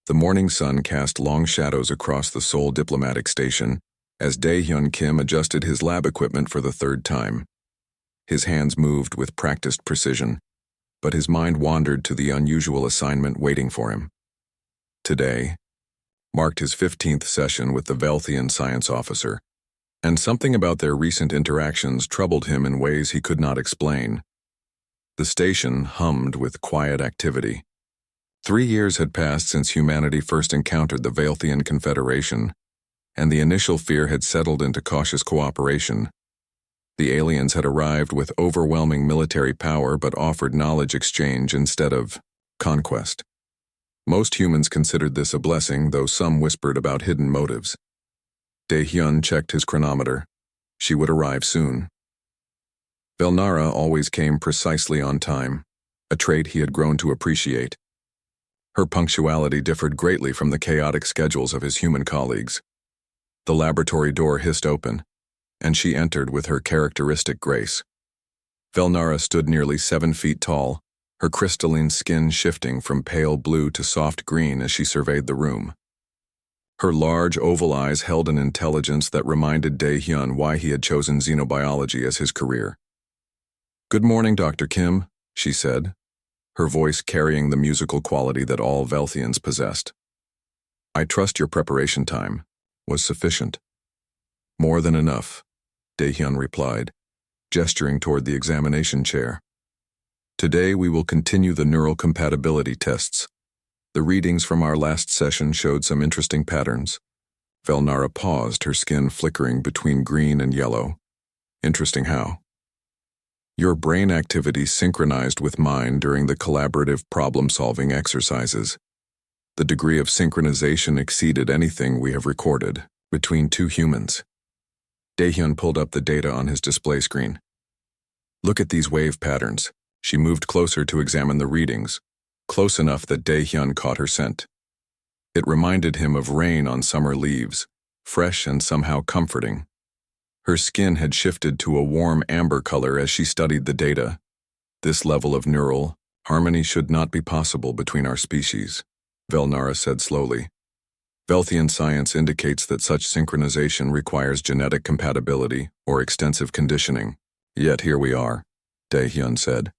The morning sun cast long shadows across the Seoul diplomatic station as Dae-hyun Kim adjusted his lab equipment for the third time. His hands moved with practiced precision, but his mind wandered to the unusual assignment waiting for him. Today marked his 15th session with the Velthian science officer, and something about their recent interactions troubled him in ways he could not explain. The station hummed with quiet activity. 3 years had passed since humanity first encountered the Velthian Confederation, and the initial fear had settled into cautious cooperation. The aliens had arrived with overwhelming military power but offered knowledge exchange instead of conquest. Most humans considered this a blessing, though some whispered about hidden motives. Dae-hyun checked his chronometer. She would arrive soon. Velnara always came precisely on time, a trait he had grown to appreciate. Her punctuality differed greatly from the chaotic schedules of his human colleagues. The laboratory door hissed open, and she entered with her characteristic grace. Velnara stood nearly 7 feet tall, her crystalline skin shifting from pale blue to soft green as she surveyed the room. Her large oval eyes held an intelligence that reminded Dae-hyun why he had chosen xenobiology as his career. "Good morning, Dr. Kim," she said, her voice carrying the musical quality that all Velthians possessed. "I trust your preparation time was sufficient." "More than enough," Dae-hyun replied, gesturing toward the examination chair. "Today we will continue the neural compatibility tests. The readings from our last session showed some interesting patterns." Velnara paused, her skin flickering between green and yellow. "Interesting how?" "Your brain activity synchronized with mine during the collaborative problem-solving exercises. The degree of synchronization exceeded anything we have recorded between 2 humans." Dae-hyun pulled up the data on his display screen. "Look at these wave patterns." She moved closer to examine the readings, close enough that Dae-hyun caught her scent. It reminded him of rain on summer leaves, fresh and somehow comforting. Her skin had shifted to a warm amber color as she studied the data. "This level of neural harmony should not be possible between our species," Velnara said slowly. "Velthian science indicates that such synchronization requires genetic compatibility or extensive conditioning. Yet here we are," Dae-hyun said.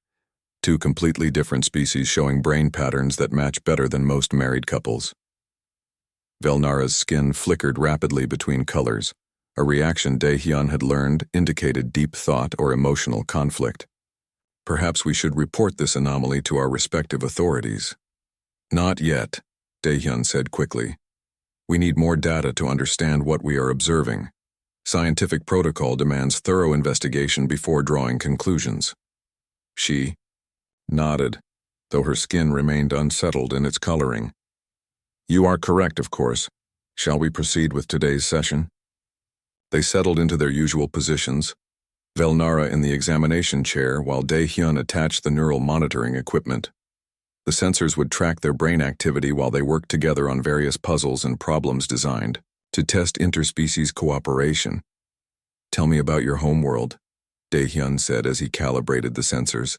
"2 completely different species showing brain patterns that match better than most married couples." Velnara's skin flickered rapidly between colors, a reaction Dae-hyun had learned indicated deep thought or emotional conflict. "Perhaps we should report this anomaly to our respective authorities." "Not yet," Dae-hyun said quickly. "We need more data to understand what we are observing. Scientific protocol demands thorough investigation before drawing conclusions." She nodded, though her skin remained unsettled in its coloring. "You are correct, of course. Shall we proceed with today's session?" They settled into their usual positions, Velnara in the examination chair while Dae-hyun attached the neural monitoring equipment. The sensors would track their brain activity while they worked together on various puzzles and problems designed to test interspecies cooperation. "Tell me about your homeworld," Dae-hyun said as he calibrated the sensors.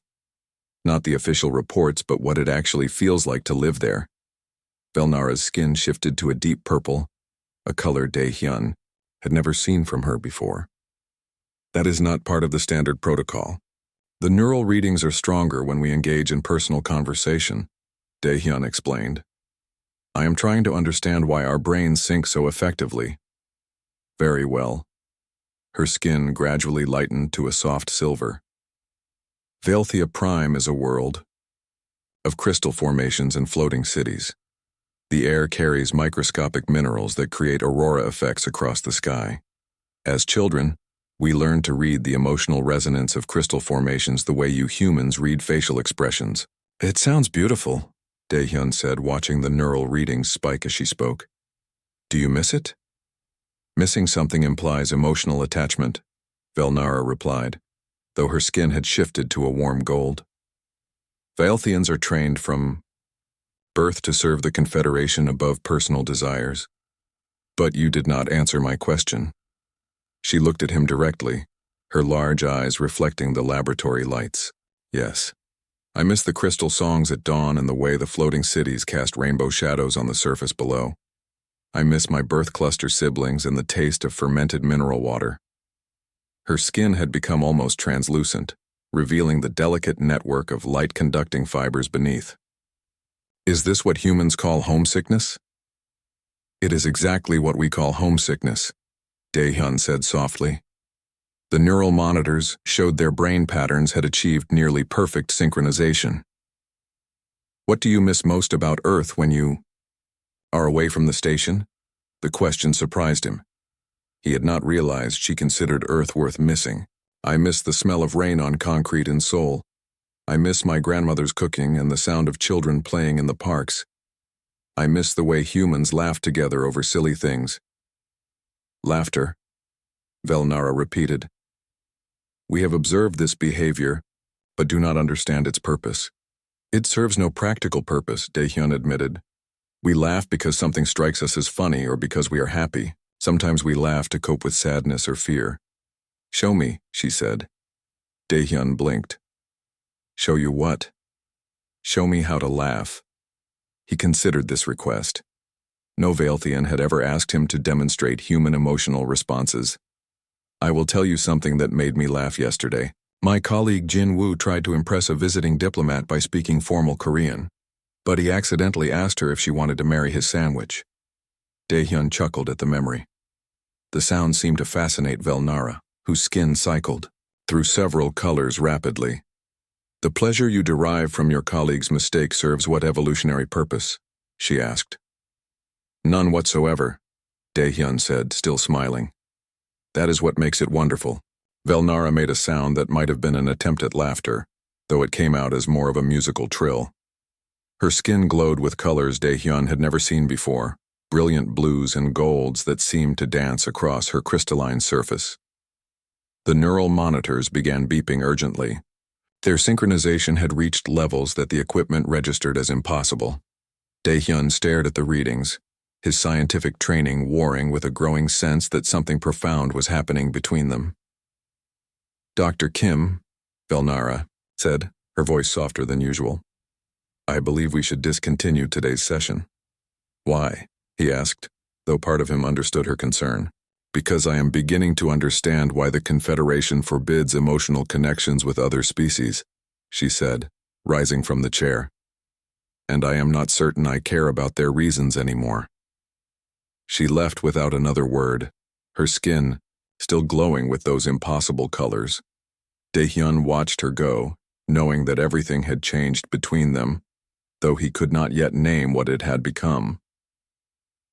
"Not the official reports, but what it actually feels like to live there." Velnara's skin shifted to a deep purple, a color Dae-hyun had never seen from her before. "That is not part of the standard protocol. The neural readings are stronger when we engage in personal conversation," Dae-hyun explained. "I am trying to understand why our brains sync so effectively." "Very well." Her skin gradually lightened to a soft silver. Velthia Prime is a world of crystal formations and floating cities. The air carries microscopic minerals that create aurora effects across the sky. As children, we learn to read the emotional resonance of crystal formations the way you humans read facial expressions. "It sounds beautiful," Dae-hyun said, watching the neural readings spike as she spoke. "Do you miss it?" "Missing something implies emotional attachment," Velnara replied, though her skin had shifted to a warm gold. "Velthians are trained from birth to serve the Confederation above personal desires. But you did not answer my question." She looked at him directly, her large eyes reflecting the laboratory lights. "Yes. I miss the crystal songs at dawn and the way the floating cities cast rainbow shadows on the surface below. I miss my birth cluster siblings and the taste of fermented mineral water. Her skin had become almost translucent, revealing the delicate network of light-conducting fibers beneath. Is this what humans call homesickness? It is exactly what we call homesickness, Dae-hyun said softly. The neural monitors showed their brain patterns had achieved nearly perfect synchronization. What do you miss most about Earth when you are away from the station? The question surprised him. He had not realized she considered Earth worth missing. I miss the smell of rain on concrete in Seoul. I miss my grandmother's cooking and the sound of children playing in the parks. I miss the way humans laugh together over silly things. Laughter, Velnara repeated. We have observed this behavior, but do not understand its purpose. It serves no practical purpose, Dae-hyun admitted. We laugh because something strikes us as funny or because we are happy. Sometimes we laugh to cope with sadness or fear. Show me, she said. Dae-hyun blinked. Show you what? Show me how to laugh. He considered this request. No Vaelthian had ever asked him to demonstrate human emotional responses. I will tell you something that made me laugh yesterday. My colleague Jin Woo tried to impress a visiting diplomat by speaking formal Korean, but he accidentally asked her if she wanted to marry his sandwich. Dae-hyun chuckled at the memory. The sound seemed to fascinate Velnara, whose skin cycled through several colors rapidly. The pleasure you derive from your colleague's mistake serves what evolutionary purpose? She asked. None whatsoever, Dae-hyun said, still smiling. That is what makes it wonderful. Velnara made a sound that might have been an attempt at laughter, though it came out as more of a musical trill. Her skin glowed with colors Dae-hyun had never seen before, brilliant blues and golds that seemed to dance across her crystalline surface. The neural monitors began beeping urgently. Their synchronization had reached levels that the equipment registered as impossible. Dae-hyun stared at the readings, his scientific training warring with a growing sense that something profound was happening between them. Dr. Kim, Velnara said, her voice softer than usual. I believe we should discontinue today's session. Why? He asked, though part of him understood her concern. Because I am beginning to understand why the Confederation forbids emotional connections with other species, she said, rising from the chair. And I am not certain I care about their reasons anymore. She left without another word, her skin still glowing with those impossible colors. Dae-hyun watched her go, knowing that everything had changed between them, though he could not yet name what it had become.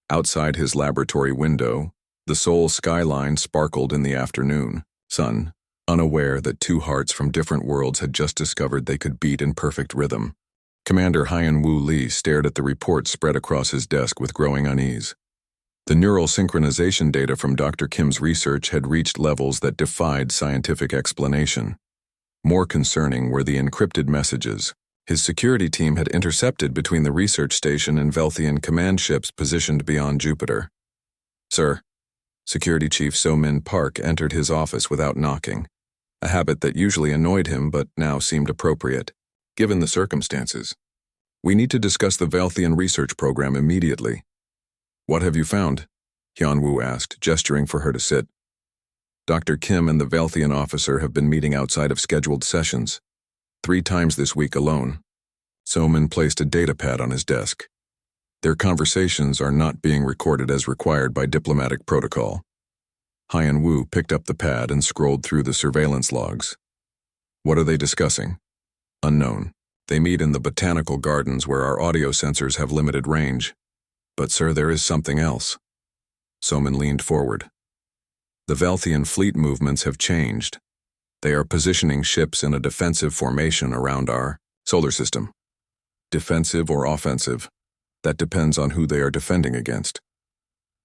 Outside his laboratory window, the Seoul skyline sparkled in the afternoon sun, unaware that two hearts from different worlds had just discovered they could beat in perfect rhythm. Commander Hyun-Woo Lee stared at the report spread across his desk with growing unease. The neural synchronization data from Dr. Kim's research had reached levels that defied scientific explanation. More concerning were the encrypted messages his security team had intercepted between the research station and Vaelthian command ships positioned beyond Jupiter. Sir, Security Chief So-min Park entered his office without knocking, a habit that usually annoyed him but now seemed appropriate, given the circumstances. We need to discuss the Vaelthian research program immediately. What have you found? Hyun-Woo asked, gesturing for her to sit. Dr. Kim and the Vaelthian officer have been meeting outside of scheduled sessions, 3 times this week alone. So-min placed a datapad on his desk. Their conversations are not being recorded as required by diplomatic protocol. Hyun-Woo picked up the pad and scrolled through the surveillance logs. What are they discussing? Unknown. They meet in the botanical gardens where our audio sensors have limited range. But sir, there is something else. So-min leaned forward. The Vaelthian fleet movements have changed. They are positioning ships in a defensive formation around our solar system. Defensive or offensive, that depends on who they are defending against.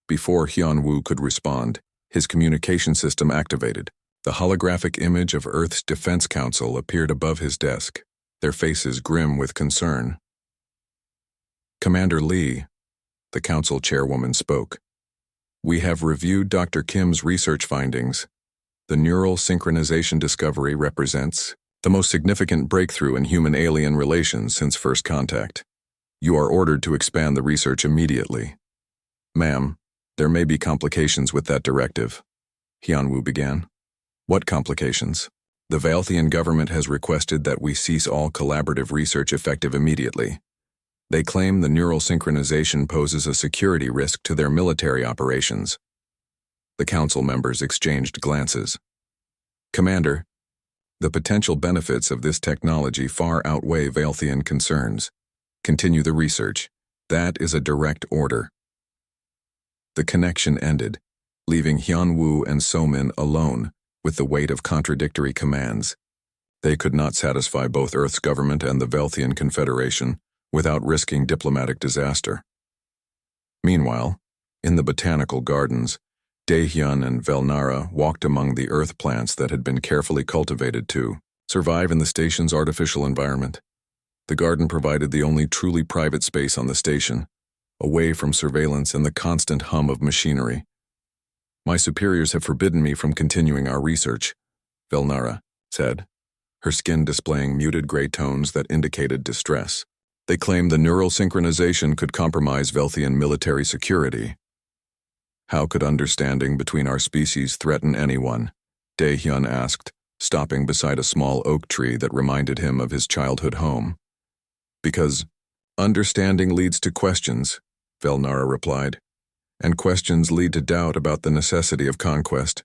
Before Hyun-Woo could respond, his communication system activated. The holographic image of Earth's Defense Council appeared above his desk, their faces grim with concern. Commander Lee, the council chairwoman spoke. We have reviewed Dr. Kim's research findings. The neural synchronization discovery represents The most significant breakthrough in human-alien relations since first contact. You are ordered to expand the research immediately. Ma'am, there may be complications with that directive. Hyunwoo began. What complications? The Vaelthian government has requested that we cease all collaborative research effective immediately. They claim the neural synchronization poses a security risk to their military operations. The council members exchanged glances. Commander, the potential benefits of this technology far outweigh Vaelthian concerns. Continue the research. That is a direct order. The connection ended, leaving Hyunwoo and Somin alone with the weight of contradictory commands. They could not satisfy both Earth's government and the Vaelthian Confederation without risking diplomatic disaster. Meanwhile, in the botanical gardens, Daehyun and Velnara walked among the earth plants that had been carefully cultivated to survive in the station's artificial environment. The garden provided the only truly private space on the station, away from surveillance and the constant hum of machinery. My superiors have forbidden me from continuing our research, Velnara said, her skin displaying muted gray tones that indicated distress. They claim the neural synchronization could compromise Vaelthian military security. How could understanding between our species threaten anyone? Daehyun asked, stopping beside a small oak tree that reminded him of his childhood home. Because understanding leads to questions, Velnara replied, and questions lead to doubt about the necessity of conquest.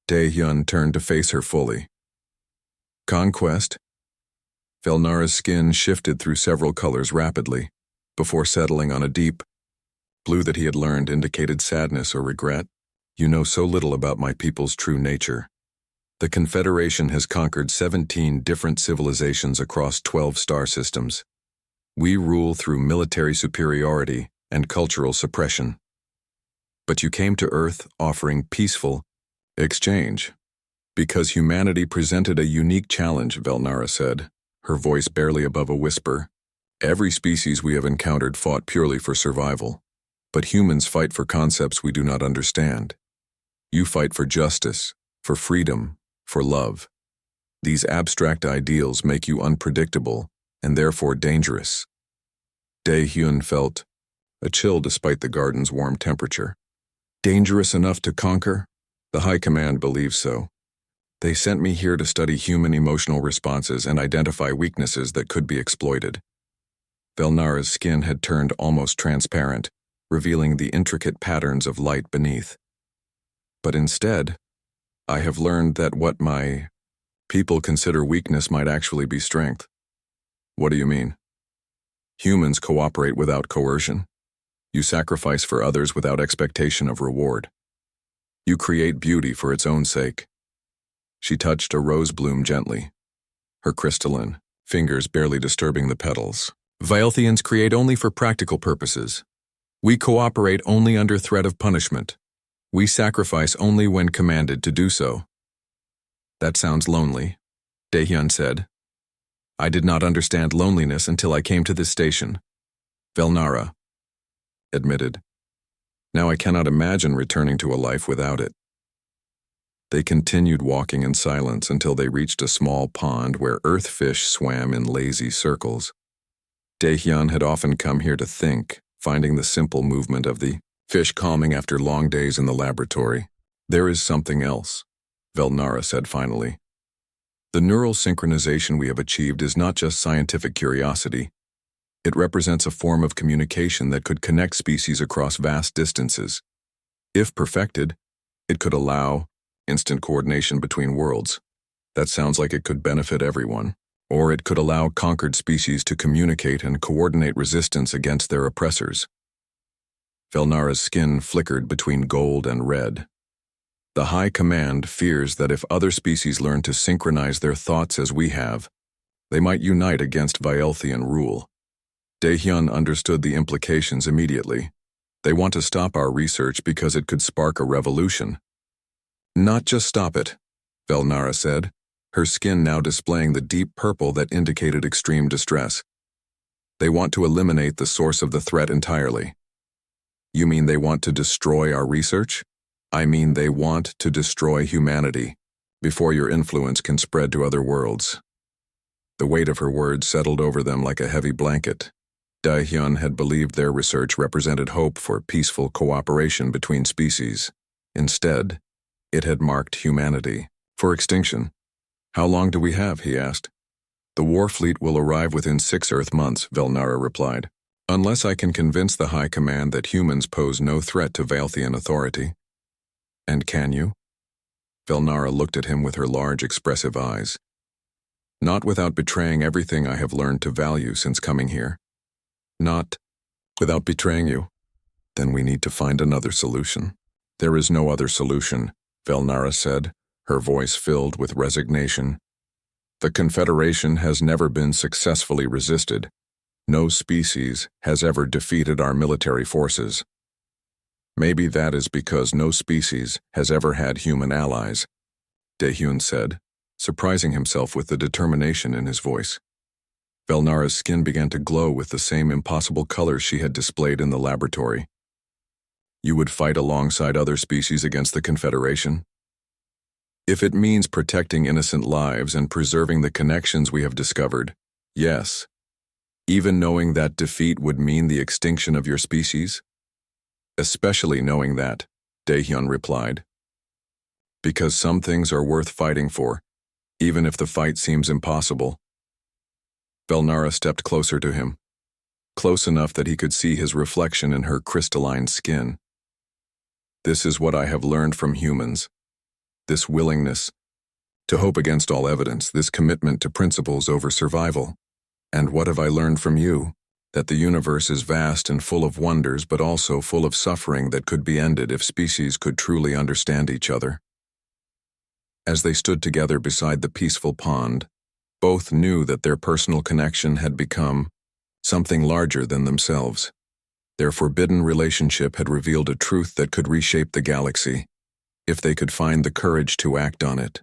Daehyun turned to face her fully. Conquest? Velnara's skin shifted through several colors rapidly, before settling on a deep blue that he had learned indicated sadness or regret. You know so little about my people's true nature. The Confederation has conquered 17 different civilizations across 12 star systems. We rule through military superiority and cultural suppression. But you came to Earth offering peaceful exchange. Because humanity presented a unique challenge, Velnara said, her voice barely above a whisper. Every species we have encountered fought purely for survival. But humans fight for concepts we do not understand. You fight for justice, for freedom, for love. These abstract ideals make you unpredictable and therefore dangerous. Daehyun felt a chill despite the garden's warm temperature. Dangerous enough to conquer? The High Command believes so. They sent me here to study human emotional responses and identify weaknesses that could be exploited. Velnara's skin had turned almost transparent, revealing the intricate patterns of light beneath. But instead, I have learned that what my people consider weakness might actually be strength. What do you mean? Humans cooperate without coercion. You sacrifice for others without expectation of reward. You create beauty for its own sake. She touched a rose bloom gently, her crystalline fingers barely disturbing the petals. Vaelthians create only for practical purposes. We cooperate only under threat of punishment. We sacrifice only when commanded to do so. That sounds lonely, Daehyun said. I did not understand loneliness until I came to this station, Velnara admitted. Now I cannot imagine returning to a life without it. They continued walking in silence until they reached a small pond where earth fish swam in lazy circles. Daehyun had often come here to think, finding the simple movement of the fish calming after long days in the laboratory. There is something else, Velnara said finally. The neural synchronization we have achieved is not just scientific curiosity. It represents a form of communication that could connect species across vast distances. If perfected, it could allow instant coordination between worlds. That sounds like it could benefit everyone. Or it could allow conquered species to communicate and coordinate resistance against their oppressors. Velnara's skin flickered between gold and red. The High Command fears that if other species learn to synchronize their thoughts as we have, they might unite against Vaelthian rule. Daehyun understood the implications immediately. They want to stop our research because it could spark a revolution. Not just stop it, Velnara said, her skin now displaying the deep purple that indicated extreme distress. They want to eliminate the source of the threat entirely. You mean they want to destroy our research? I mean they want to destroy humanity. before your influence can spread to other worlds. The weight of her words settled over them like a heavy blanket. Dae-hyun had believed their research represented hope for peaceful cooperation between species. Instead, it had marked humanity for extinction. "How long do we have?" he asked. "The war fleet will arrive within 6 Earth months," Velnara replied. "Unless I can convince the High Command that humans pose no threat to Valthian authority." "And can you?" Velnara looked at him with her large, expressive eyes. "Not without betraying everything I have learned to value since coming here. Not without betraying you. Then we need to find another solution." "There is no other solution," Velnara said, her voice filled with resignation. "The Confederation has never been successfully resisted. No species has ever defeated our military forces. Maybe that is because no species has ever had human allies," Dae-hyun said, surprising himself with the determination in his voice. Velnara's skin began to glow with the same impossible colors she had displayed in the laboratory. "You would fight alongside other species against the Confederation?" "If it means protecting innocent lives and preserving the connections we have discovered, yes. Even knowing that defeat would mean the extinction of your species?" "Especially knowing that," Dae-hyun replied. "Because some things are worth fighting for, even if the fight seems impossible." Velnara stepped closer to him, close enough that he could see his reflection in her crystalline skin. "This is what I have learned from humans. This willingness to hope against all evidence, this commitment to principles over survival. And what have I learned from you? That the universe is vast and full of wonders, but also full of suffering that could be ended if species could truly understand each other." As they stood together beside the peaceful pond, both knew that their personal connection had become something larger than themselves. Their forbidden relationship had revealed a truth that could reshape the galaxy, if they could find the courage to act on it.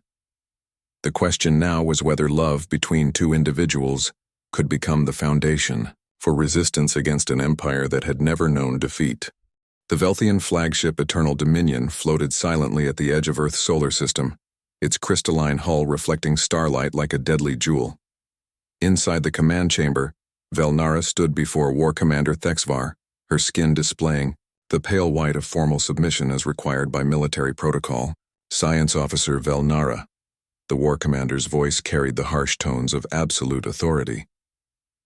The question now was whether love between two individuals could become the foundation for resistance against an empire that had never known defeat. The Velthian flagship Eternal Dominion floated silently at the edge of Earth's solar system, its crystalline hull reflecting starlight like a deadly jewel. Inside the command chamber, Velnara stood before War Commander Thexvar, her skin displaying the pale white of formal submission as required by military protocol. "Science Officer Velnara." The War Commander's voice carried the harsh tones of absolute authority.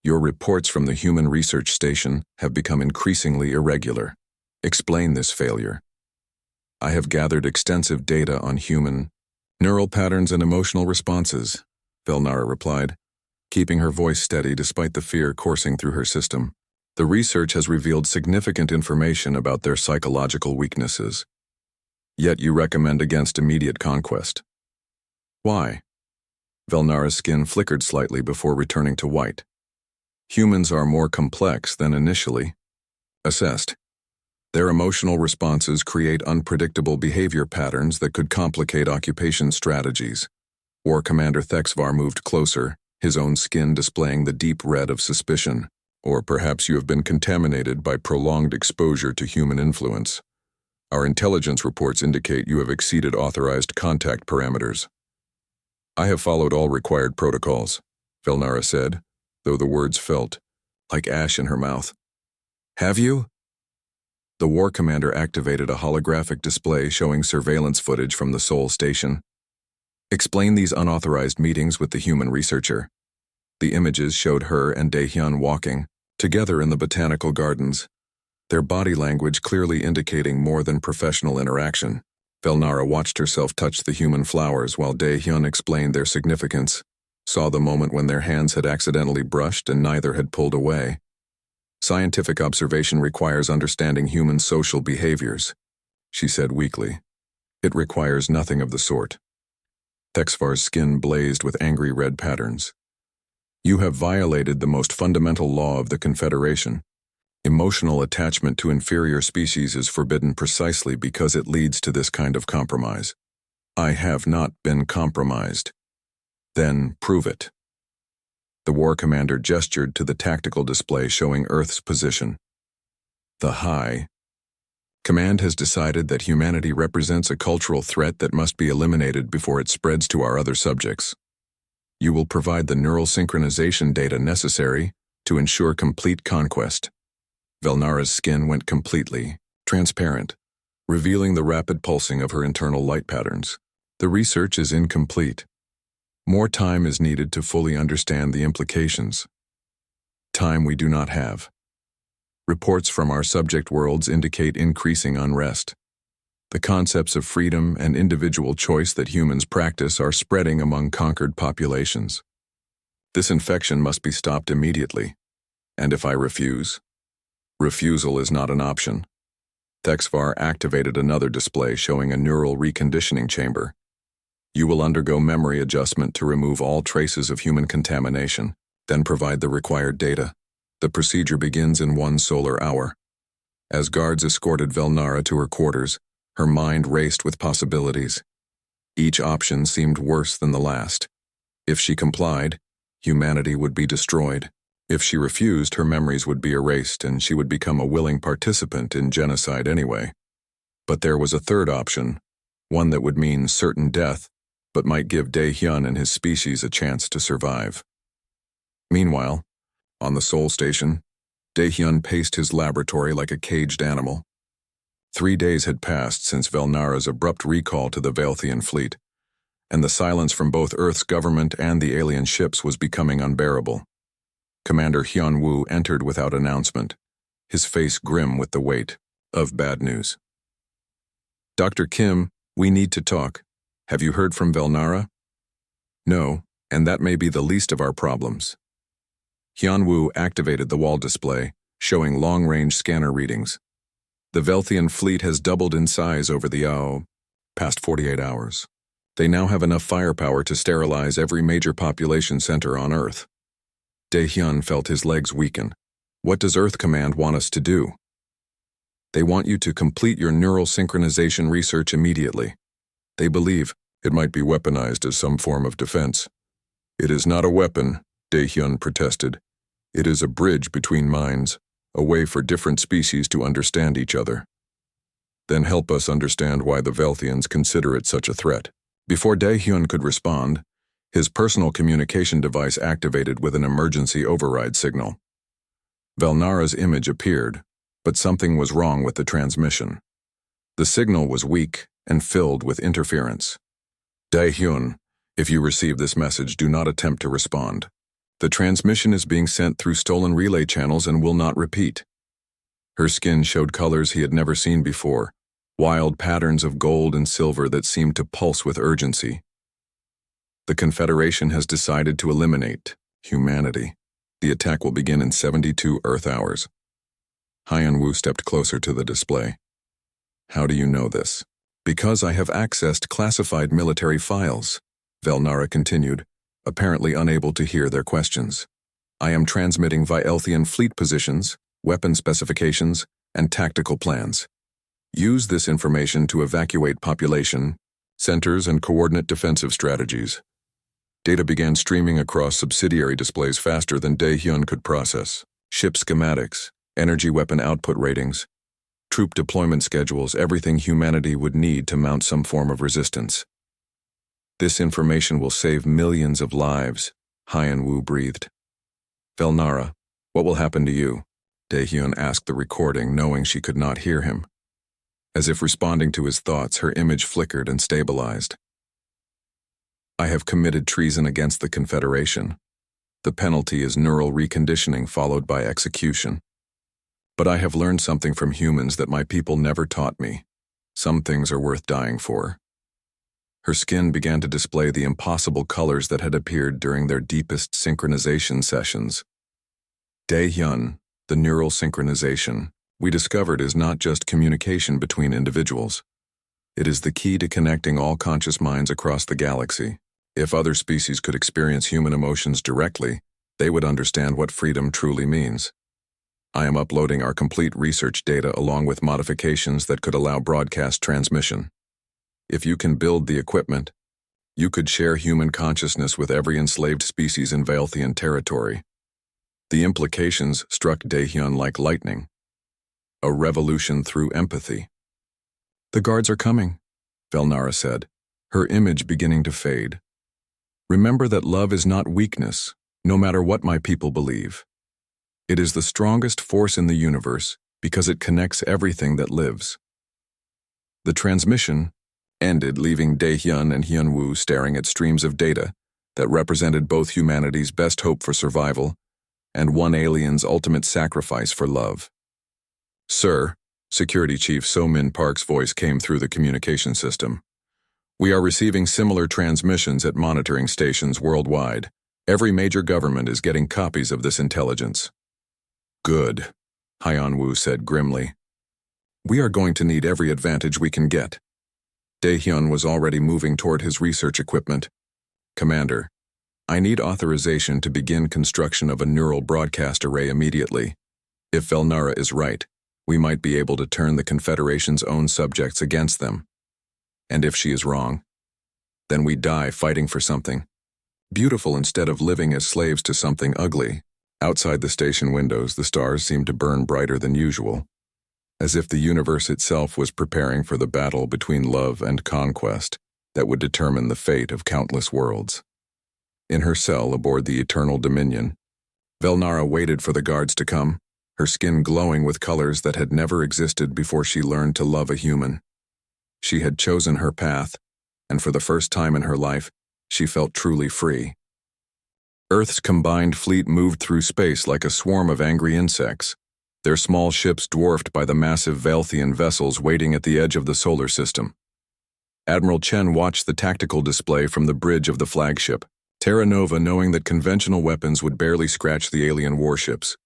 "Your reports from the Human Research Station have become increasingly irregular. Explain this failure." "I have gathered extensive data on human neural patterns and emotional responses," Velnara replied, keeping her voice steady despite the fear coursing through her system. "The research has revealed significant information about their psychological weaknesses. Yet you recommend against immediate conquest. Why?" Velnara's skin flickered slightly before returning to white. "Humans are more complex than initially assessed. Their emotional responses create unpredictable behavior patterns that could complicate occupation strategies." War Commander Thexvar moved closer, his own skin displaying the deep red of suspicion. "Or perhaps you have been contaminated by prolonged exposure to human influence. Our intelligence reports indicate you have exceeded authorized contact parameters." "I have followed all required protocols," Velnara said, though the words felt like ash in her mouth. "Have you?" The War Commander activated a holographic display showing surveillance footage from the Sol station. "Explain these unauthorized meetings with the human researcher." The images showed her and Dae-hyun walking together in the botanical gardens, their body language clearly indicating more than professional interaction. Velnara watched herself touch the human flowers while Dae-hyun explained their significance, saw the moment when their hands had accidentally brushed and neither had pulled away. "Scientific observation requires understanding human social behaviors," she said weakly. "It requires nothing of the sort." Thexvar's skin blazed with angry red patterns. "You have violated the most fundamental law of the Confederation. Emotional attachment to inferior species is forbidden precisely because it leads to this kind of compromise." "I have not been compromised." "Then prove it." The War Commander gestured to the tactical display showing Earth's position. "The high Command has decided that humanity represents a cultural threat that must be eliminated before it spreads to our other subjects. You will provide the neural synchronization data necessary to ensure complete conquest. Velnara's skin went completely transparent, revealing the rapid pulsing of her internal light patterns. The research is incomplete. More time is needed to fully understand the implications. Time we do not have. Reports from our subject worlds indicate increasing unrest. The concepts of freedom and individual choice that humans practice are spreading among conquered populations. This infection must be stopped immediately. And if I refuse? Refusal is not an option. Thexvar activated another display showing a neural reconditioning chamber. You will undergo memory adjustment to remove all traces of human contamination, then provide the required data. The procedure begins in 1 solar hour. As guards escorted Velnara to her quarters, her mind raced with possibilities. Each option seemed worse than the last. If she complied, humanity would be destroyed. If she refused, her memories would be erased and she would become a willing participant in genocide anyway. But there was a third option, one that would mean certain death, but might give Dae-hyun and his species a chance to survive. Meanwhile, on the Sol Station, Dae-hyun paced his laboratory like a caged animal. 3 days had passed since Velnara's abrupt recall to the Velthian fleet, and the silence from both Earth's government and the alien ships was becoming unbearable. Commander Hyun-woo entered without announcement, his face grim with the weight of bad news. "Dr. Kim, we need to talk. Have you heard from Velnara?" "No, and that may be the least of our problems." Hyun-woo activated the wall display, showing long-range scanner readings. The Velthian fleet has doubled in size over the past 48 hours. They now have enough firepower to sterilize every major population center on Earth. Dae-hyun felt his legs weaken. "What does Earth Command want us to do?" "They want you to complete your neural synchronization research immediately. They believe it might be weaponized as some form of defense." "It is not a weapon," Dae-hyun protested. "It is a bridge between minds, a way for different species to understand each other." "Then help us understand why the Velthians consider it such a threat." Before Dae-hyun could respond, his personal communication device activated with an emergency override signal. Velnara's image appeared, but something was wrong with the transmission. The signal was weak and filled with interference. "Dae-hyun, if you receive this message, do not attempt to respond. The transmission is being sent through stolen relay channels and will not repeat." Her skin showed colors he had never seen before, wild patterns of gold and silver that seemed to pulse with urgency. "The Confederation has decided to eliminate humanity. The attack will begin in 72 Earth hours." Hyun-woo stepped closer to the display. "How do you know this?" "Because I have accessed classified military files," Velnara continued, apparently unable to hear their questions. "I am transmitting Velthian fleet positions, weapon specifications, and tactical plans. Use this information to evacuate population, centers, and coordinate defensive strategies." Data began streaming across subsidiary displays faster than Dae-hyun could process. Ship schematics, energy weapon output ratings, troop deployment schedules, everything humanity would need to mount some form of resistance. "This information will save millions of lives," Hyun-woo breathed. "Velnara, what will happen to you?" Dae-hyun asked the recording, knowing she could not hear him. As if responding to his thoughts, her image flickered and stabilized. "I have committed treason against the Confederation. The penalty is neural reconditioning followed by execution. But I have learned something from humans that my people never taught me. Some things are worth dying for." Her skin began to display the impossible colors that had appeared during their deepest synchronization sessions. "Dae-hyun, the neural synchronization we discovered is not just communication between individuals. It is the key to connecting all conscious minds across the galaxy. If other species could experience human emotions directly, they would understand what freedom truly means. I am uploading our complete research data along with modifications that could allow broadcast transmission. If you can build the equipment, you could share human consciousness with every enslaved species in Velthian territory." The implications struck Dae-hyun like lightning. A revolution through empathy. The guards are coming, Velnara said, her image beginning to fade. Remember that love is not weakness, no matter what my people believe. It is the strongest force in the universe because it connects everything that lives. The transmission ended, leaving Daehyun and Hyunwoo staring at streams of data that represented both humanity's best hope for survival and one alien's ultimate sacrifice for love. Sir, Security Chief So-Min Park's voice came through the communication system. We are receiving similar transmissions at monitoring stations worldwide. Every major government is getting copies of this intelligence. Good, Hyunwoo said grimly. We are going to need every advantage we can get. Daehyun was already moving toward his research equipment. Commander, I need authorization to begin construction of a neural broadcast array immediately. If Velnara is right, we might be able to turn the Confederation's own subjects against them. And if she is wrong, then we die fighting for something beautiful instead of living as slaves to something ugly. Outside the station windows, the stars seemed to burn brighter than usual, as if the universe itself was preparing for the battle between love and conquest that would determine the fate of countless worlds. In her cell aboard the Eternal Dominion, Velnara waited for the guards to come, her skin glowing with colors that had never existed before she learned to love a human. She had chosen her path, and for the first time in her life, she felt truly free. Earth's combined fleet moved through space like a swarm of angry insects, their small ships dwarfed by the massive Velthian vessels waiting at the edge of the solar system. Admiral Chen watched the tactical display from the bridge of the flagship, Terra Nova, knowing that conventional weapons would barely scratch the alien warships.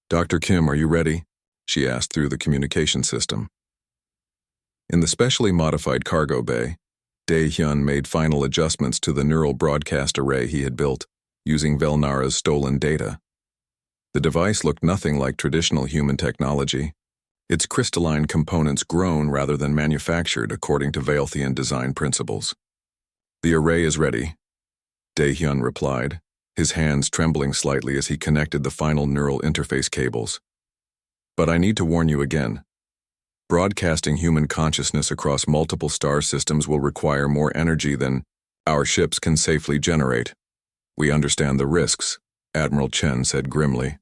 Dr. Kim, are you ready? She asked through the communication system. In the specially modified cargo bay, Daehyun made final adjustments to the neural broadcast array he had built, using Velnara's stolen data. The device looked nothing like traditional human technology, its crystalline components grown rather than manufactured according to Velthian design principles. The array is ready, Daehyun replied, his hands trembling slightly as he connected the final neural interface cables. But I need to warn you again. Broadcasting human consciousness across multiple star systems will require more energy than our ships can safely generate. We understand the risks, Admiral Chen said grimly.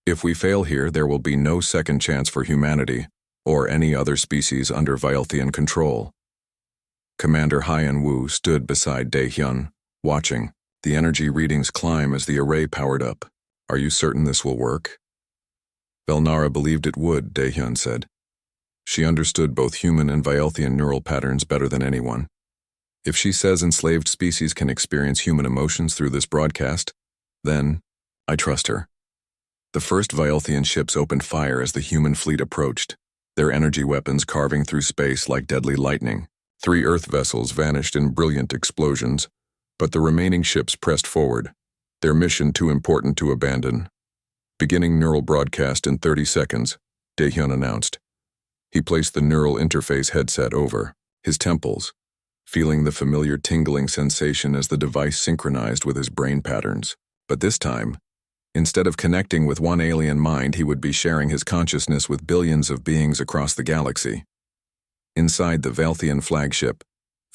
If we fail here, there will be no second chance for humanity or any other species under Velthian control. Commander Hyunwoo stood beside Daehyun, watching the energy readings climb as the array powered up. Are you certain this will work? Velnara believed it would, Daehyun said. She understood both human and Velthian neural patterns better than anyone. If she says enslaved species can experience human emotions through this broadcast, then I trust her. The first Velthian ships opened fire as the human fleet approached, their energy weapons carving through space like deadly lightning. 3 Earth vessels vanished in brilliant explosions, but the remaining ships pressed forward, their mission too important to abandon. Beginning neural broadcast in 30 seconds, Daehyun announced. He placed the neural interface headset over his temples, feeling the familiar tingling sensation as the device synchronized with his brain patterns. But this time, instead of connecting with one alien mind, he would be sharing his consciousness with billions of beings across the galaxy. Inside the Velthian flagship,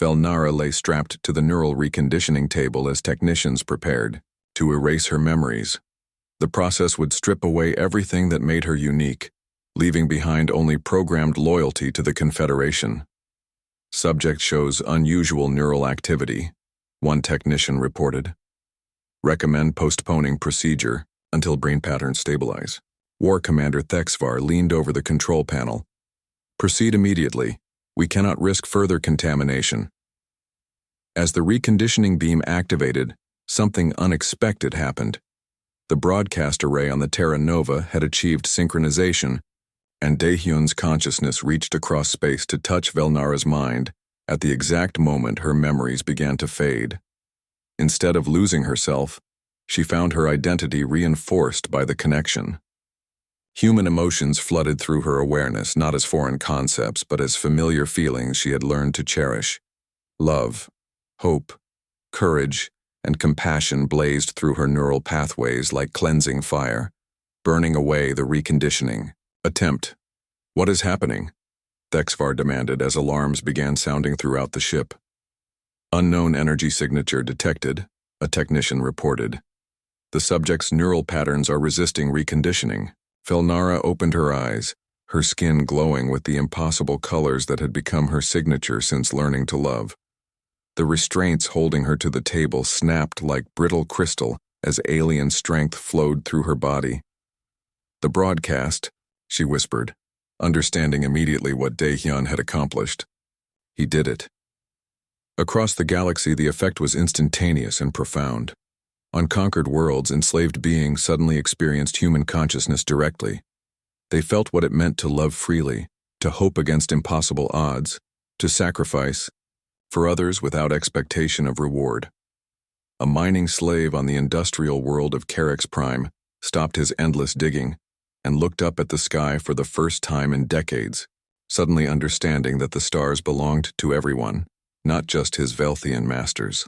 Velnara lay strapped to the neural reconditioning table as technicians prepared to erase her memories. The process would strip away everything that made her unique, leaving behind only programmed loyalty to the Confederation. Subject shows unusual neural activity, one technician reported. Recommend postponing procedure until brain patterns stabilize. War Commander Thexvar leaned over the control panel. Proceed immediately. We cannot risk further contamination. As the reconditioning beam activated, something unexpected happened. The broadcast array on the Terra Nova had achieved synchronization, and Daehyun's consciousness reached across space to touch Velnara's mind at the exact moment her memories began to fade. Instead of losing herself, she found her identity reinforced by the connection. Human emotions flooded through her awareness, not as foreign concepts, but as familiar feelings she had learned to cherish. Love, hope, courage, and compassion blazed through her neural pathways like cleansing fire, burning away the reconditioning. Attempt. What is happening? Thexvar demanded as alarms began sounding throughout the ship. Unknown energy signature detected, a technician reported. The subject's neural patterns are resisting reconditioning. Velnara opened her eyes, her skin glowing with the impossible colors that had become her signature since learning to love. The restraints holding her to the table snapped like brittle crystal as alien strength flowed through her body. "The broadcast," she whispered, understanding immediately what Daehyun had accomplished. He did it. Across the galaxy, the effect was instantaneous and profound. On conquered worlds, enslaved beings suddenly experienced human consciousness directly. They felt what it meant to love freely, to hope against impossible odds, to sacrifice, for others without expectation of reward. A mining slave on the industrial world of Carex Prime stopped his endless digging and looked up at the sky for the first time in decades, suddenly understanding that the stars belonged to everyone, not just his Velthian masters.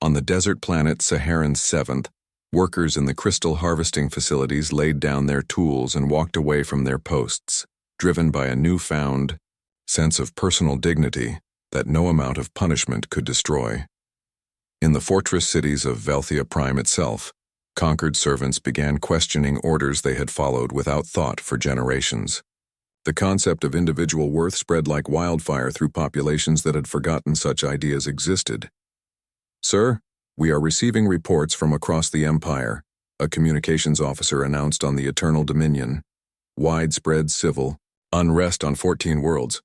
On the desert planet Saharan 7th, workers in the crystal harvesting facilities laid down their tools and walked away from their posts, driven by a newfound sense of personal dignity that no amount of punishment could destroy. In the fortress cities of Velthia Prime itself, conquered servants began questioning orders they had followed without thought for generations. The concept of individual worth spread like wildfire through populations that had forgotten such ideas existed. "Sir, we are receiving reports from across the Empire," a communications officer announced on the Eternal Dominion. "Widespread civil unrest on 14 worlds.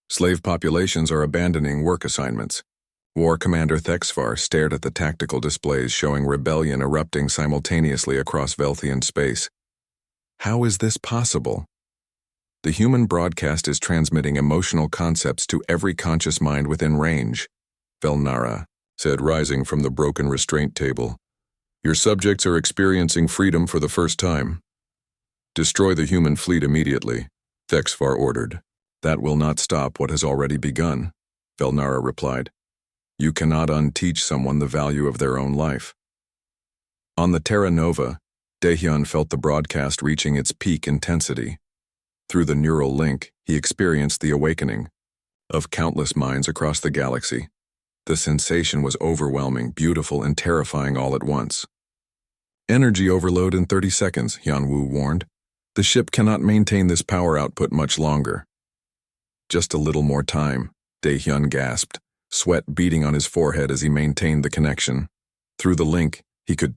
Slave populations are abandoning work assignments." War Commander Thexvar stared at the tactical displays showing rebellion erupting simultaneously across Velthian space. "How is this possible?" "The human broadcast is transmitting emotional concepts to every conscious mind within range," Velnara said, rising from the broken restraint table. "Your subjects are experiencing freedom for the first time." "Destroy the human fleet immediately," Thexvar ordered. "That will not stop what has already begun," Velnara replied. "You cannot unteach someone the value of their own life." On the Terra Nova, Daehyun felt the broadcast reaching its peak intensity. Through the neural link, he experienced the awakening of countless minds across the galaxy. The sensation was overwhelming, beautiful, and terrifying all at once. "Energy overload in 30 seconds, Hyunwoo warned. "The ship cannot maintain this power output much longer." "Just a little more time," Daehyun gasped, sweat beading on his forehead as he maintained the connection. Through the link, he could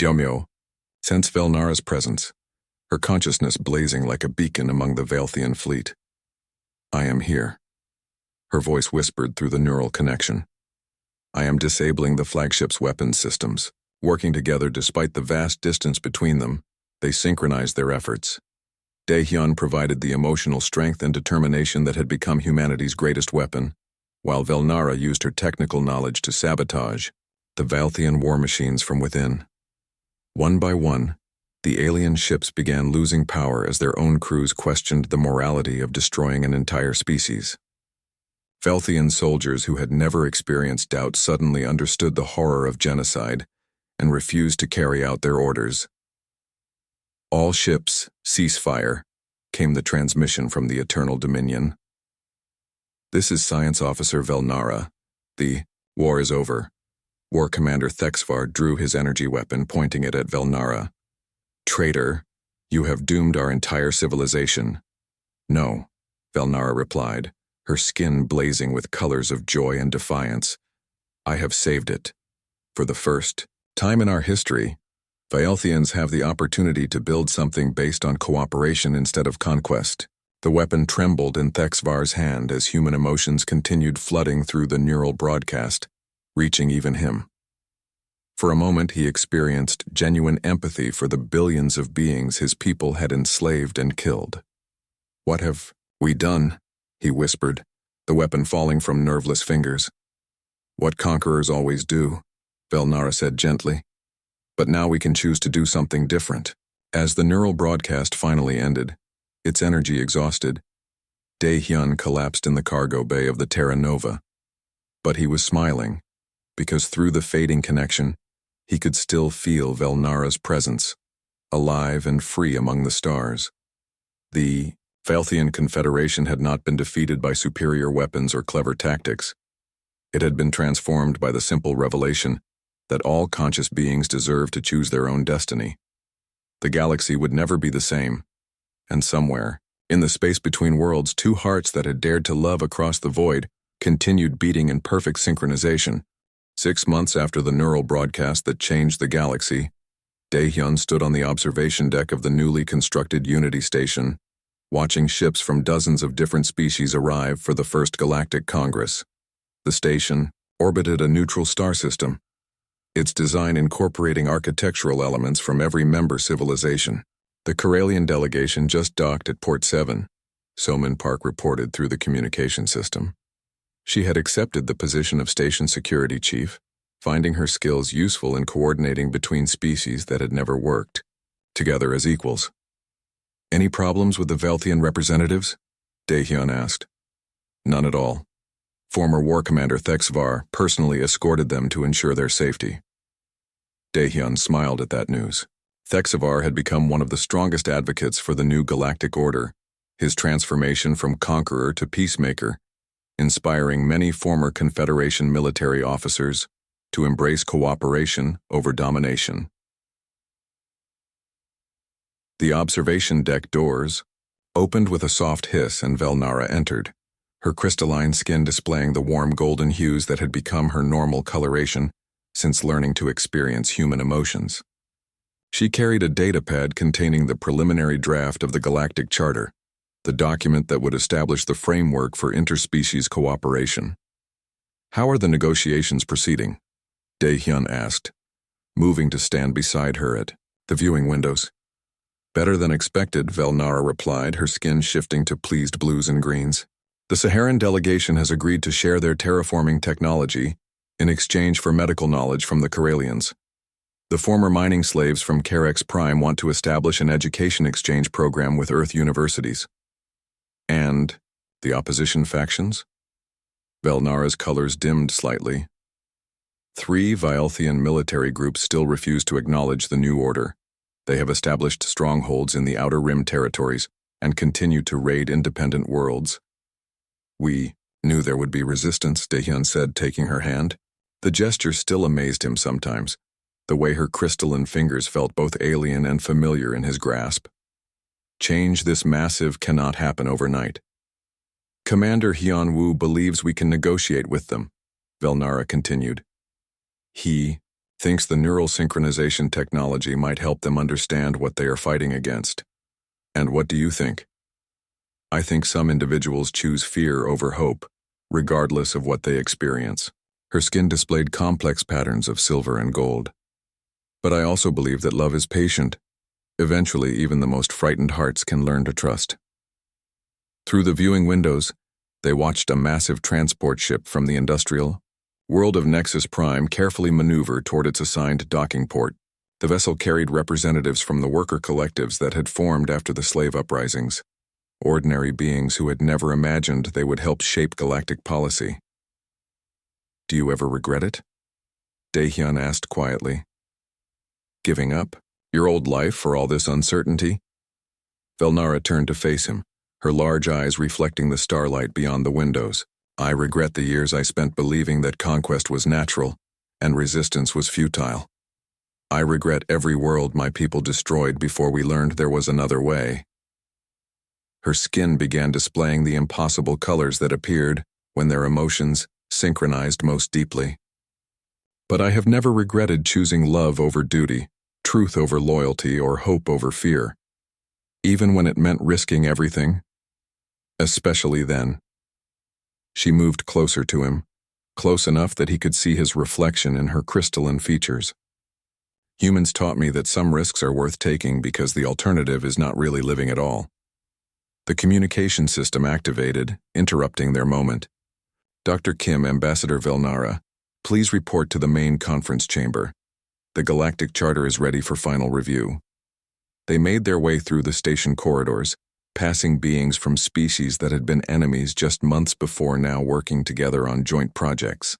sense Velnara's presence, her consciousness blazing like a beacon among the Velthian fleet. "I am here," her voice whispered through the neural connection. "I am disabling the flagship's weapons systems." Working together despite the vast distance between them, they synchronized their efforts. Daehyun provided the emotional strength and determination that had become humanity's greatest weapon, while Velnara used her technical knowledge to sabotage the Velthian war machines from within. One by one, the alien ships began losing power as their own crews questioned the morality of destroying an entire species. Velthian soldiers who had never experienced doubt suddenly understood the horror of genocide and refused to carry out their orders. "All ships, cease fire," came the transmission from the Eternal Dominion. "This is Science Officer Velnara. The war is over." War Commander Thexvar drew his energy weapon, pointing it at Velnara. "Traitor, you have doomed our entire civilization." "No," Velnara replied, her skin blazing with colors of joy and defiance. "I have saved it. For the first time in our history, Velthians have the opportunity to build something based on cooperation instead of conquest." The weapon trembled in Thexvar's hand as human emotions continued flooding through the neural broadcast, reaching even him. For a moment he experienced genuine empathy for the billions of beings his people had enslaved and killed. "What have we done?" he whispered, the weapon falling from nerveless fingers. "What conquerors always do," Velnara said gently. "But now we can choose to do something different." As the neural broadcast finally ended, its energy exhausted, Daehyun collapsed in the cargo bay of the Terra Nova. But he was smiling, because through the fading connection, he could still feel Velnara's presence, alive and free among the stars. The Valthian Confederation had not been defeated by superior weapons or clever tactics. It had been transformed by the simple revelation that all conscious beings deserve to choose their own destiny. The galaxy would never be the same, and somewhere, in the space between worlds, two hearts that had dared to love across the void continued beating in perfect synchronization. 6 months after the neural broadcast that changed the galaxy, Daehyun stood on the observation deck of the newly constructed Unity Station, watching ships from dozens of different species arrive for the first Galactic Congress. The station orbited a neutral star system, its design incorporating architectural elements from every member civilization. The Corellian delegation just docked at Port 7, Soman Park reported through the communication system. She had accepted the position of station security chief, finding her skills useful in coordinating between species that had never worked together as equals. Any problems with the Valthian representatives? Daehyun asked. None at all. Former War Commander Thexvar personally escorted them to ensure their safety. Daehyun smiled at that news. Thexvar had become one of the strongest advocates for the new galactic order, his transformation from conqueror to peacemaker, inspiring many former Confederation military officers to embrace cooperation over domination. The observation deck doors opened with a soft hiss and Velnara entered, her crystalline skin displaying the warm golden hues that had become her normal coloration since learning to experience human emotions. She carried a datapad containing the preliminary draft of the Galactic Charter, the document that would establish the framework for interspecies cooperation. How are the negotiations proceeding? Daehyun asked, moving to stand beside her at the viewing windows. Better than expected, Velnara replied, her skin shifting to pleased blues and greens. The Saharan delegation has agreed to share their terraforming technology in exchange for medical knowledge from the Corellians. The former mining slaves from Carex Prime want to establish an education exchange program with Earth universities. And the opposition factions? Velnara's colors dimmed slightly. 3 Valthian military groups still refuse to acknowledge the new order. They have established strongholds in the Outer Rim territories and continue to raid independent worlds. We knew there would be resistance, Daehyun said, taking her hand. The gesture still amazed him sometimes, the way her crystalline fingers felt both alien and familiar in his grasp. Change this massive cannot happen overnight. Commander Hyun-woo believes we can negotiate with them, Velnara continued. He thinks the neural synchronization technology might help them understand what they are fighting against. And what do you think? I think some individuals choose fear over hope, regardless of what they experience. Her skin displayed complex patterns of silver and gold. But I also believe that love is patient. Eventually, even the most frightened hearts can learn to trust. Through the viewing windows, they watched a massive transport ship from the industrial world of Nexus Prime carefully maneuver toward its assigned docking port. The vessel carried representatives from the worker collectives that had formed after the slave uprisings, ordinary beings who had never imagined they would help shape galactic policy. Do you ever regret it? Daehyun asked quietly. Giving up your old life for all this uncertainty? Velnara turned to face him, her large eyes reflecting the starlight beyond the windows. I regret the years I spent believing that conquest was natural and resistance was futile. I regret every world my people destroyed before we learned there was another way. Her skin began displaying the impossible colors that appeared when their emotions synchronized most deeply. But I have never regretted choosing love over duty, truth over loyalty, or hope over fear, even when it meant risking everything. Especially then. She moved closer to him, close enough that he could see his reflection in her crystalline features. Humans taught me that some risks are worth taking because the alternative is not really living at all. The communication system activated, interrupting their moment. Dr. Kim, Ambassador Velnara, please report to the main conference chamber. The Galactic Charter is ready for final review. They made their way through the station corridors, passing beings from species that had been enemies just months before now working together on joint projects.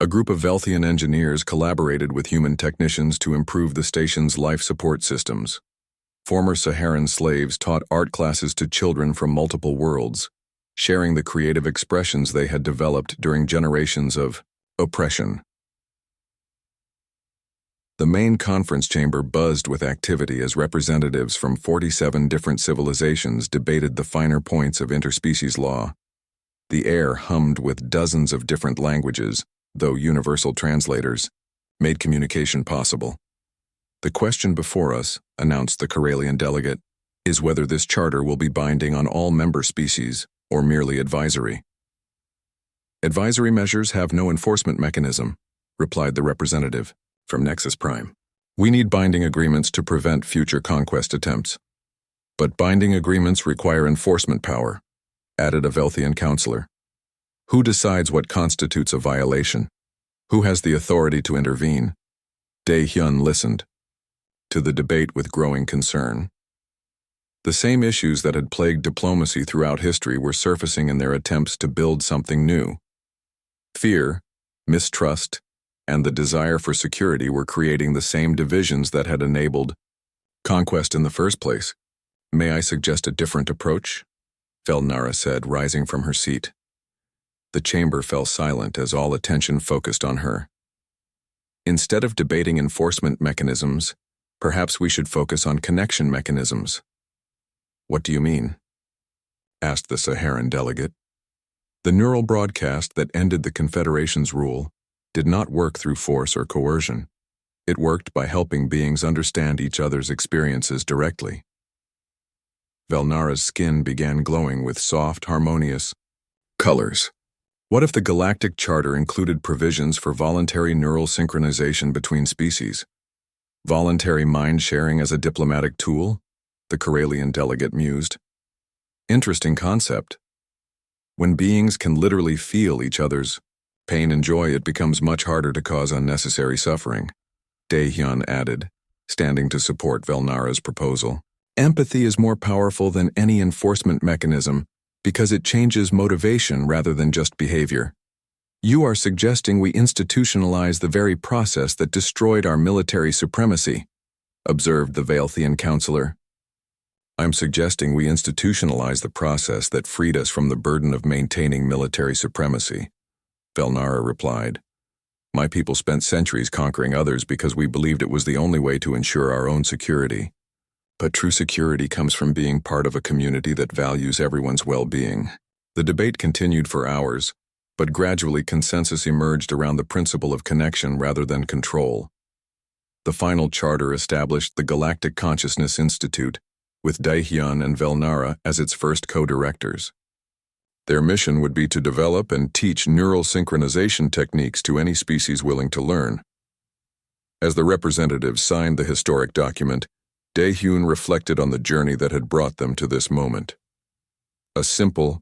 A group of Valthian engineers collaborated with human technicians to improve the station's life support systems. Former Saharan slaves taught art classes to children from multiple worlds, sharing the creative expressions they had developed during generations of oppression. The main conference chamber buzzed with activity as representatives from 47 different civilizations debated the finer points of interspecies law. The air hummed with dozens of different languages, though universal translators, made communication possible. The question before us, announced the Karelian delegate, is whether this charter will be binding on all member species or merely advisory. Advisory measures have no enforcement mechanism, replied the representative from Nexus Prime. We need binding agreements to prevent future conquest attempts. But binding agreements require enforcement power, added a Velthian counselor. Who decides what constitutes a violation? Who has the authority to intervene? Dae-hyun listened to the debate with growing concern. The same issues that had plagued diplomacy throughout history were surfacing in their attempts to build something new. Fear, mistrust, and the desire for security were creating the same divisions that had enabled conquest in the first place. May I suggest a different approach? Velnara said, rising from her seat. The chamber fell silent as all attention focused on her. Instead of debating enforcement mechanisms, perhaps we should focus on connection mechanisms. What do you mean? Asked the Saharan delegate. The neural broadcast that ended the Confederation's rule did not work through force or coercion. It worked by helping beings understand each other's experiences directly. Velnara's skin began glowing with soft, harmonious colors. What if the Galactic Charter included provisions for voluntary neural synchronization between species? Voluntary mind-sharing as a diplomatic tool? The Karelian delegate mused. Interesting concept. When beings can literally feel each other's pain and joy, it becomes much harder to cause unnecessary suffering, Dae-hyun added, standing to support Velnara's proposal. Empathy is more powerful than any enforcement mechanism because it changes motivation rather than just behavior. You are suggesting we institutionalize the very process that destroyed our military supremacy, observed the Velthian counselor. I'm suggesting we institutionalize the process that freed us from the burden of maintaining military supremacy, Velnara replied. My people spent centuries conquering others because we believed it was the only way to ensure our own security. But true security comes from being part of a community that values everyone's well-being. The debate continued for hours, but gradually consensus emerged around the principle of connection rather than control. The final charter established the Galactic Consciousness Institute, with Dae-hyun and Velnara as its first co-directors. Their mission would be to develop and teach neural synchronization techniques to any species willing to learn. As the representatives signed the historic document, Dae-hyun reflected on the journey that had brought them to this moment. A simple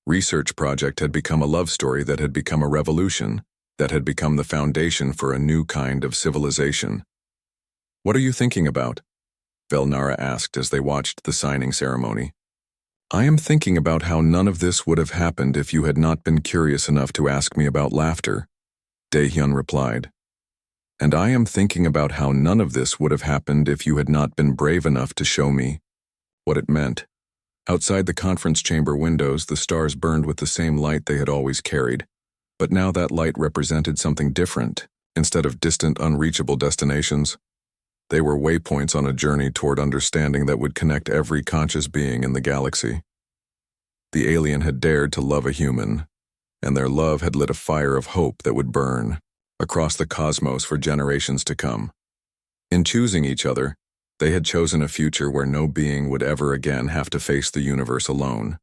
research project had become a love story that had become a revolution, that had become the foundation for a new kind of civilization. What are you thinking about? Velnara asked as they watched the signing ceremony. I am thinking about how none of this would have happened if you had not been curious enough to ask me about laughter, Dae-hyun replied. And I am thinking about how none of this would have happened if you had not been brave enough to show me what it meant. Outside the conference chamber windows, the stars burned with the same light they had always carried, but now that light represented something different. Instead of distant, unreachable destinations, they were waypoints on a journey toward understanding that would connect every conscious being in the galaxy. The alien had dared to love a human, and their love had lit a fire of hope that would burn across the cosmos for generations to come. In choosing each other, they had chosen a future where no being would ever again have to face the universe alone.